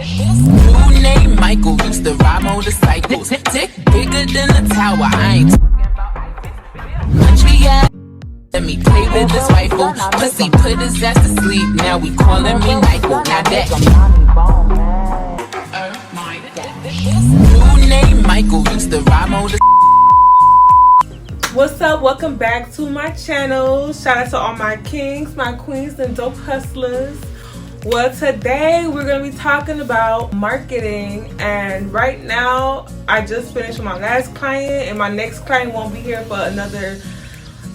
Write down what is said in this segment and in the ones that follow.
Dude named Michael used to ride motorcycles. Dick bigger than a tower. I ain't country ass. Let me play with this rifle. Pussy put his ass to sleep. Now we calling me Michael. Now that dude named Michael used to ride motorcycles. What's up? Welcome back to my channel. Shout out to all my kings, my queens, and dope hustlers. Well, today we're going to be talking about marketing, and right now I just finished with my last client and my next client won't be here for another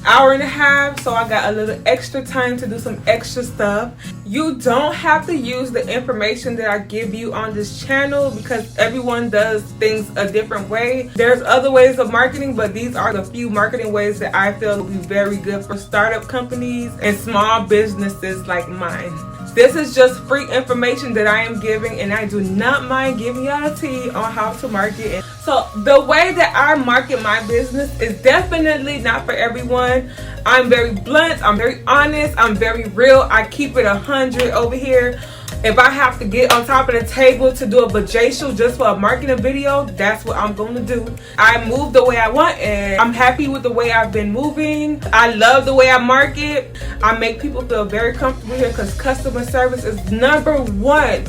hour and a half, so I got a little extra time to do some extra stuff. You don't have to use the information that I give you on this channel because everyone does things a different way. There's other ways of marketing, but these are the few marketing ways that I feel will be very good for startup companies and small businesses like mine. This is just free information that I am giving, and I do not mind giving y'all a tea on how to market it. So the way that I market my business is definitely not for everyone. I'm very blunt, I'm very honest, I'm very real. I keep it 100 over here. If I have to get on top of the table to do a vajacial just for a marketing video, that's what I'm going to do. I move the way I want, and I'm happy with the way I've been moving. I love the way I market. I make people feel very comfortable here because customer service is number one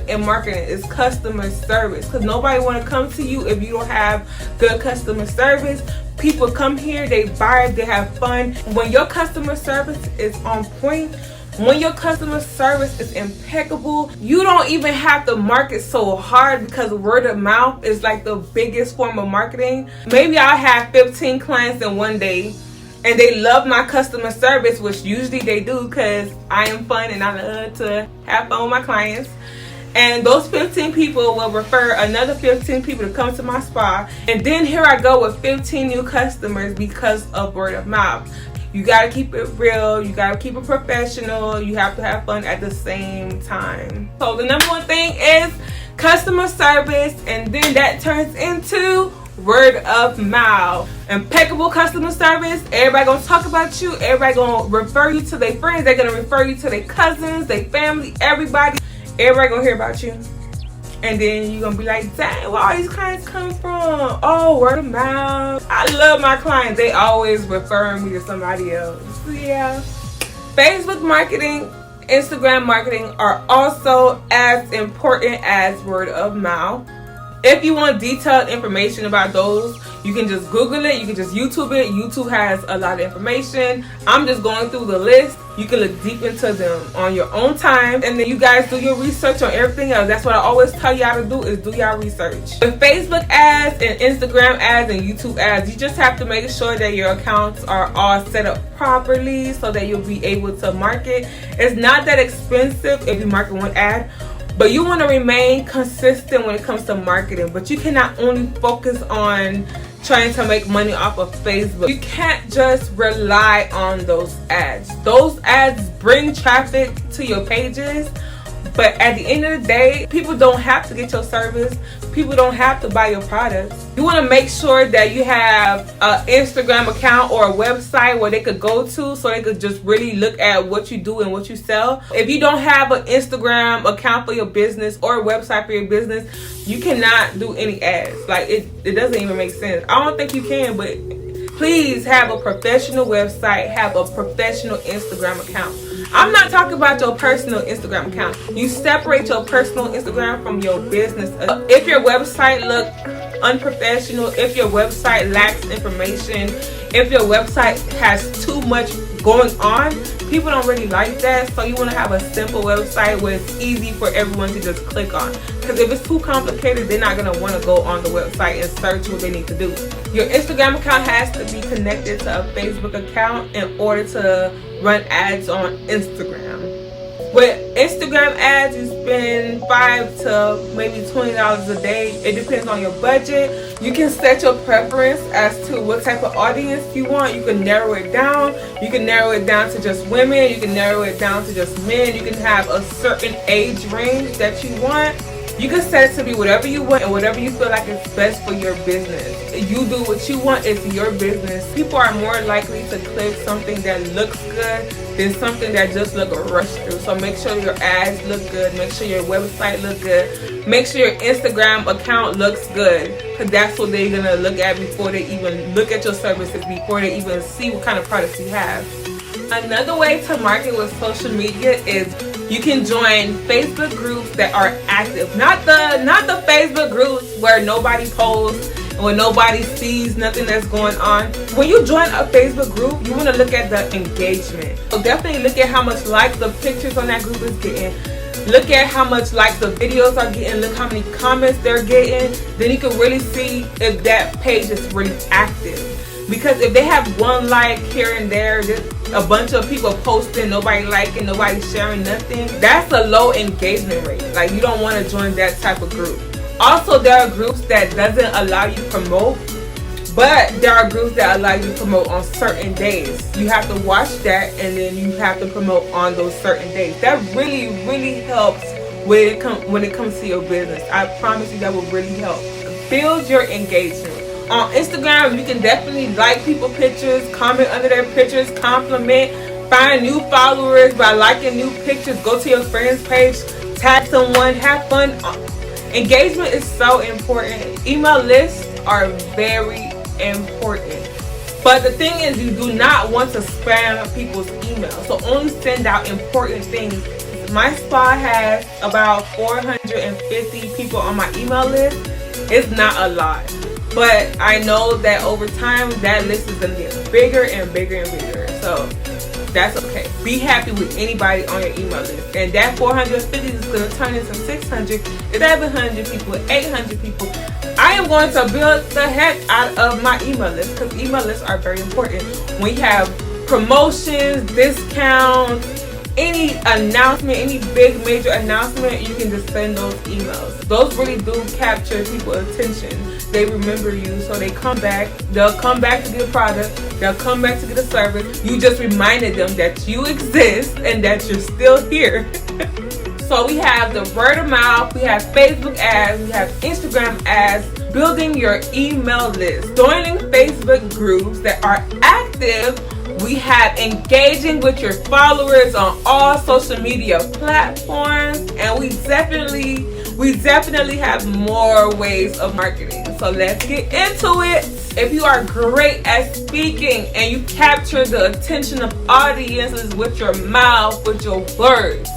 in marketing is customer service, because nobody want to come to you if you don't have good customer service. People come here, they vibe, they have fun. When your customer service is on point, when your customer service is impeccable, you don't even have to market so hard because word of mouth is like the biggest form of marketing. Maybe I'll have 15 clients in one day and they love my customer service, which usually they do because I am fun and I love to have fun with my clients. And those 15 people will refer another 15 people to come to my spa. And then here I go with 15 new customers because of word of mouth. You gotta keep it real, you gotta keep it professional, you have to have fun at the same time. So the number one thing is customer service, and then that turns into word of mouth. Impeccable customer service, everybody gonna talk about you, everybody gonna refer you to their friends, they're gonna refer you to their cousins, their family, everybody gonna hear about you. And then you're gonna be like, dang, where all these clients come from? Oh, word of mouth. I love my clients. They always refer me to somebody else. So yeah. Facebook marketing, Instagram marketing are also as important as word of mouth. If you want detailed information about those, you can just Google it, you can just YouTube it. YouTube has a lot of information. I'm just going through the list. You can look deep into them on your own time, and then you guys do your research on everything else. That's what I always tell y'all to do, is do y'all research. With Facebook ads and Instagram ads and YouTube ads, you just have to make sure that your accounts are all set up properly so that you'll be able to market. It's not that expensive if you market one ad, but you want to remain consistent when it comes to marketing. But you cannot only focus on trying to make money off of Facebook. You can't just rely on those ads. Those ads bring traffic to your pages, but at the end of the day, people don't have to get your service. People don't have to buy your products. You want to make sure that you have an Instagram account or a website where they could go to so they could just really look at what you do and what you sell. If you don't have an Instagram account for your business or a website for your business, you cannot do any ads. Like it doesn't even make sense. I don't think you can, but please have a professional website, have a professional Instagram account. I'm not talking about your personal Instagram account. You separate your personal Instagram from your business. If your website look unprofessional, if your website lacks information, if your website has too much going on, people don't really like that. So you want to have a simple website where it's easy for everyone to just click on. Because if it's too complicated, they're not going to want to go on the website and search what they need to do. Your Instagram account has to be connected to a Facebook account in order to run ads on Instagram. With Instagram ads, you spend $5 to maybe $20 a day. It depends on your budget. You can set your preference as to what type of audience you want. You can narrow it down. You can narrow it down to just women. You can narrow it down to just men. You can have a certain age range that you want. You can set it to be whatever you want and whatever you feel like is best for your business. You do what you want, it's your business. People are more likely to click something that looks good than something that just look rushed through. So make sure your ads look good, make sure your website look good, make sure your Instagram account looks good, because that's what they're gonna look at before they even look at your services, before they even see what kind of products you have. Another way to market with social media is you can join Facebook groups that are active. Not the Facebook groups where nobody posts and where nobody sees nothing that's going on. When you join a Facebook group, you want to look at the engagement. So definitely look at how much likes the pictures on that group is getting. Look at how much likes the videos are getting. Look how many comments they're getting. Then you can really see if that page is really active. Because if they have one like here and there, just a bunch of people posting, nobody liking, nobody sharing nothing, that's a low engagement rate. Like, you don't want to join that type of group. Also, there are groups that doesn't allow you to promote, but there are groups that allow you to promote on certain days. You have to watch that, and then you have to promote on those certain days. That really helps when it comes to your business. I promise you that will really help. Build your engagement. On Instagram, you can definitely like people pictures, comment under their pictures, compliment, find new followers by liking new pictures, go to your friends page, tag someone, have fun. Engagement is so important. Email lists are very important. But the thing is, you do not want to spam people's emails. So only send out important things. My spa has about 450 people on my email list. It's not a lot. But I know that over time, that list is going to get bigger and bigger and bigger. So that's okay. Be happy with anybody on your email list. And that 450 is going to turn into 600, 700 people, 800 people. I am going to build the heck out of my email list, because email lists are very important. When you have promotions, discounts, any announcement, any big major announcement, you can just send those emails. Those really do capture people's attention. They remember you, so they come back. They'll come back to get a product. They'll come back to get a service. You just reminded them that you exist and that you're still here. So we have the word of mouth, we have Facebook ads, we have Instagram ads, building your email list, joining Facebook groups that are active. We have engaging with your followers on all social media platforms, and we definitely have more ways of marketing. So let's get into it. If you are great at speaking and you capture the attention of audiences with your mouth, with your words,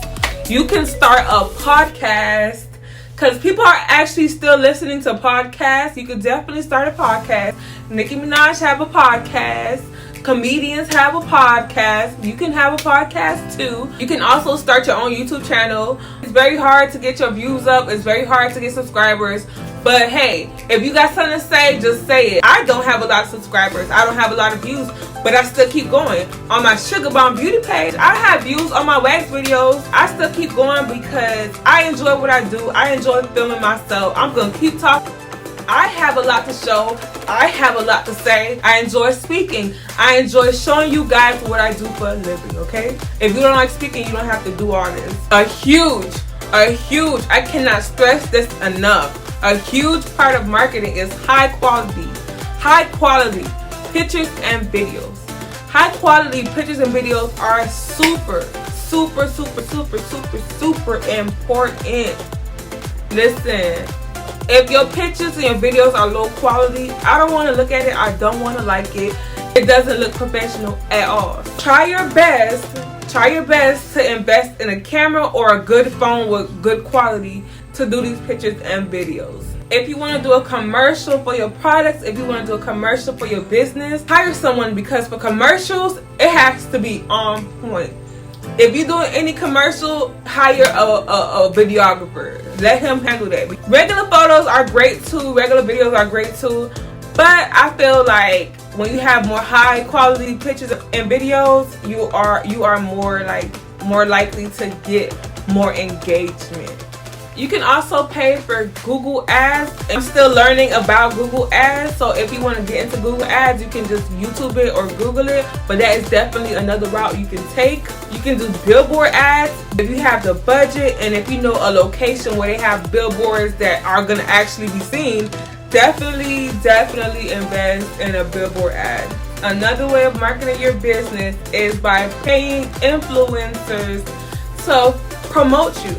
you can start a podcast, because people are actually still listening to podcasts. You could definitely start a podcast. Nicki Minaj have a podcast. Comedians have a podcast. You can have a podcast too. You can also start your own YouTube channel. It's very hard to get your views up. It's very hard to get subscribers. But hey, if you got something to say, just say it. I don't have a lot of subscribers. I don't have a lot of views, but I still keep going. On my Sugar Bomb Beauty page, I have views on my wax videos. I still keep going because I enjoy what I do. I enjoy filming myself. I'm going to keep talking. I have a lot to show. I have a lot to say. I enjoy speaking. I enjoy showing you guys what I do for a living, okay? If you don't like speaking, you don't have to do all this. A huge, I cannot stress this enough. A huge part of marketing is high quality pictures and videos. High quality pictures and videos are super important. Listen. If your pictures and your videos are low quality, I don't want to look at it. I don't want to like it. It doesn't look professional at all. Try your best to invest in a camera or a good phone with good quality to do these pictures and videos. If you want to do a commercial for your products, if you want to do a commercial for your business, hire someone, because for commercials, it has to be on point. If you're doing any commercial, hire a videographer. Let him handle that. Regular photos are great too. Regular videos are great too. But I feel like when you have more high quality pictures and videos, you are more likely to get more engagement. You can also pay for Google Ads. I'm still learning about Google Ads, so if you want to get into Google Ads, you can just YouTube it or Google it, but that is definitely another route you can take. You can do billboard ads if you have the budget, and if you know a location where they have billboards that are going to actually be seen, definitely invest in a billboard ad. Another way of marketing your business is by paying influencers to promote you.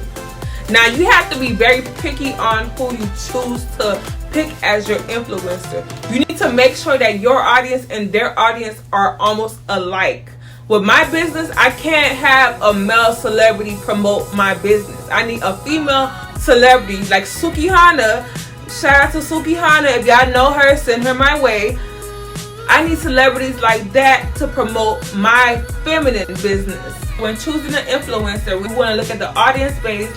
Now, you have to be very picky on who you choose to pick as your influencer. You need to make sure that your audience and their audience are almost alike. With my business, I can't have a male celebrity promote my business. I need a female celebrity like Sukihana. Shout out to Sukihana. If y'all know her, send her my way. I need celebrities like that to promote my feminine business. When choosing an influencer, we want to look at the audience base.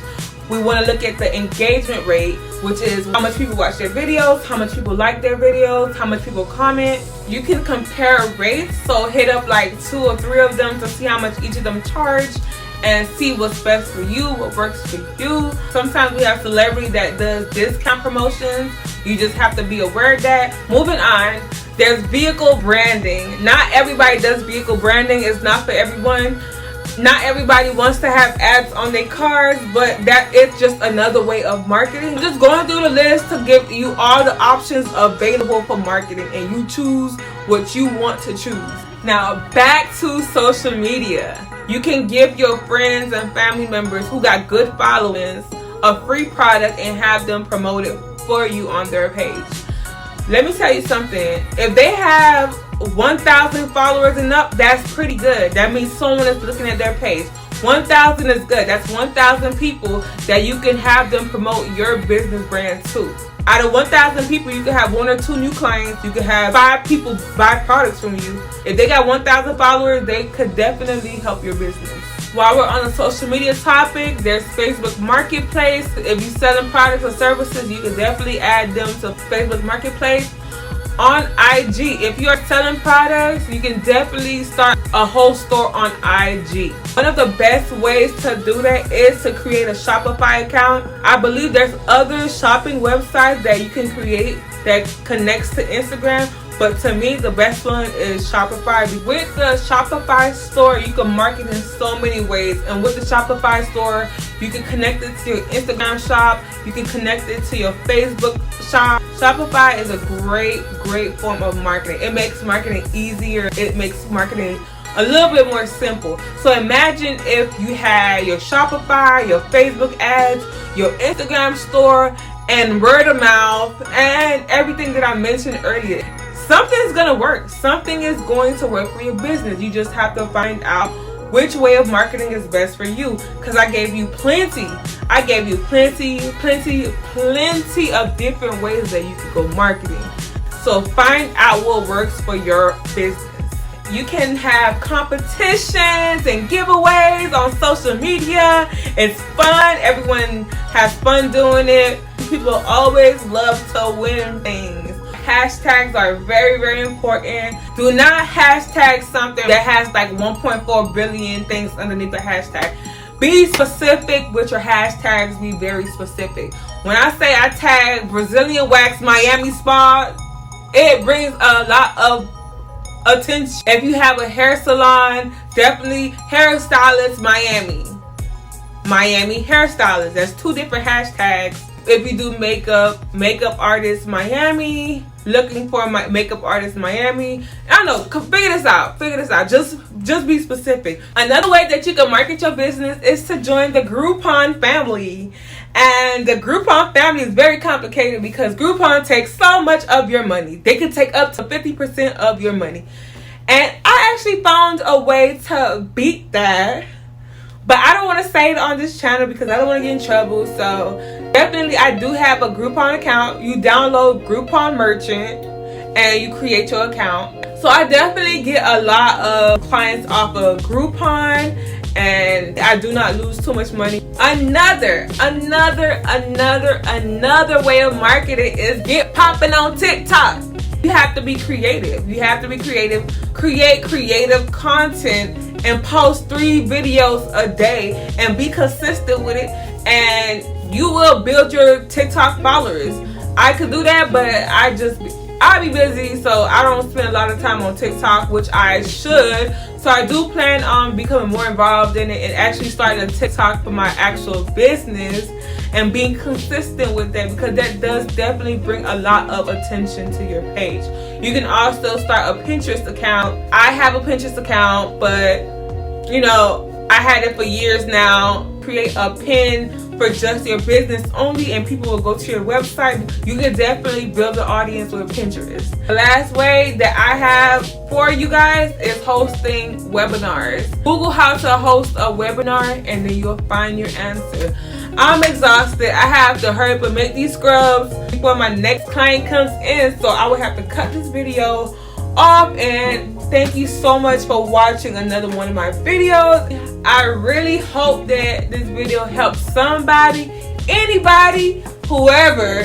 We want to look at the engagement rate, which is how much people watch their videos, how much people like their videos, how much people comment. You can compare rates, so hit up like 2 or 3 of them to see how much each of them charge and see what's best for you, what works for you. Sometimes we have celebrity that does discount promotions. You just have to be aware of that. Moving on, there's vehicle branding. Not everybody does vehicle branding. It's not for everyone. Not everybody wants to have ads on their cars, but that is just another way of marketing. I'm just going through the list to give you all the options available for marketing, and you choose what you want to choose. Now, back to social media. You can give your friends and family members who got good followings a free product and have them promote it for you on their page. Let me tell you something. If they have 1,000 followers and up, that's pretty good. That means someone is looking at their page. 1,000 is good. That's 1,000 people that you can have them promote your business brand to. Out of 1,000 people, you can have 1 or 2 new clients. You can have 5 people buy products from you. If they got 1,000 followers, they could definitely help your business. While we're on the social media topic, there's Facebook Marketplace. If you're selling products or services, you can definitely add them to Facebook Marketplace. On IG, if you are selling products, you can definitely start a whole store on IG. One of the best ways to do that is to create a Shopify account. I believe there's other shopping websites that you can create that connects to Instagram, but to me, the best one is Shopify. With the Shopify store, you can market in so many ways. And with the Shopify store, you can connect it to your Instagram shop. You can connect it to your Facebook shop. Shopify is a great form of marketing. It makes marketing easier. It makes marketing a little bit more simple. So imagine if you had your Shopify, your Facebook ads, your Instagram store, and word of mouth, and everything that I mentioned earlier. Something's gonna work. Something is going to work for your business. You just have to find out which way of marketing is best for you. Because I gave you plenty. I gave you plenty of different ways that you could go marketing. So find out what works for your business. You can have competitions and giveaways on social media. It's fun. Everyone has fun doing it. People always love to win things. Hashtags are very important. Do not hashtag something that has like 1.4 billion things underneath the hashtag. Be specific with your hashtags. Be very specific. When I say I tag Brazilian wax Miami spa, it brings a lot of attention. If you have a hair salon, definitely hairstylist Miami hairstylist. That's 2 different hashtags. If you do makeup artist Miami, looking for my makeup artist Miami. I don't know, figure this out. Just be specific. Another way that you can market your business is to join the Groupon family. And the Groupon family is very complicated because Groupon takes so much of your money. They can take up to 50% of your money. And I actually found a way to beat that. But I don't want to say it on this channel because I don't want to get in trouble. So definitely I do have a Groupon account. You download Groupon Merchant and you create your account. So I definitely get a lot of clients off of Groupon and I do not lose too much money. Another way of marketing is get popping on TikTok. You have to be creative. Create creative content and post 3 videos a day and be consistent with it. and you will build your TikTok followers. I could do that, but I'll be busy, so I don't spend a lot of time on TikTok, which I should. So I do plan on becoming more involved in it and actually starting a TikTok for my actual business and being consistent with that, because that does definitely bring a lot of attention to your page. You can also start a Pinterest account. I have a Pinterest account, but you know, I had it for years now. Create a pin for just your business only, and people will go to your website. You can definitely build an audience with Pinterest. The last way that I have for you guys is hosting webinars. Google how to host a webinar and then you'll find your answer. I'm exhausted. I have to hurry up and make these scrubs before my next client comes in, so I will have to cut this video off. And thank you so much for watching another one of my videos. I really hope that this video helps somebody, anybody, whoever,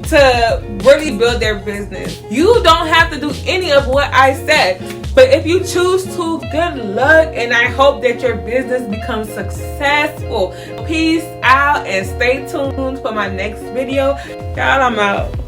to really build their business. You don't have to do any of what I said, but if you choose to, good luck, and I hope that your business becomes successful. Peace out and stay tuned for my next video. Y'all, I'm out.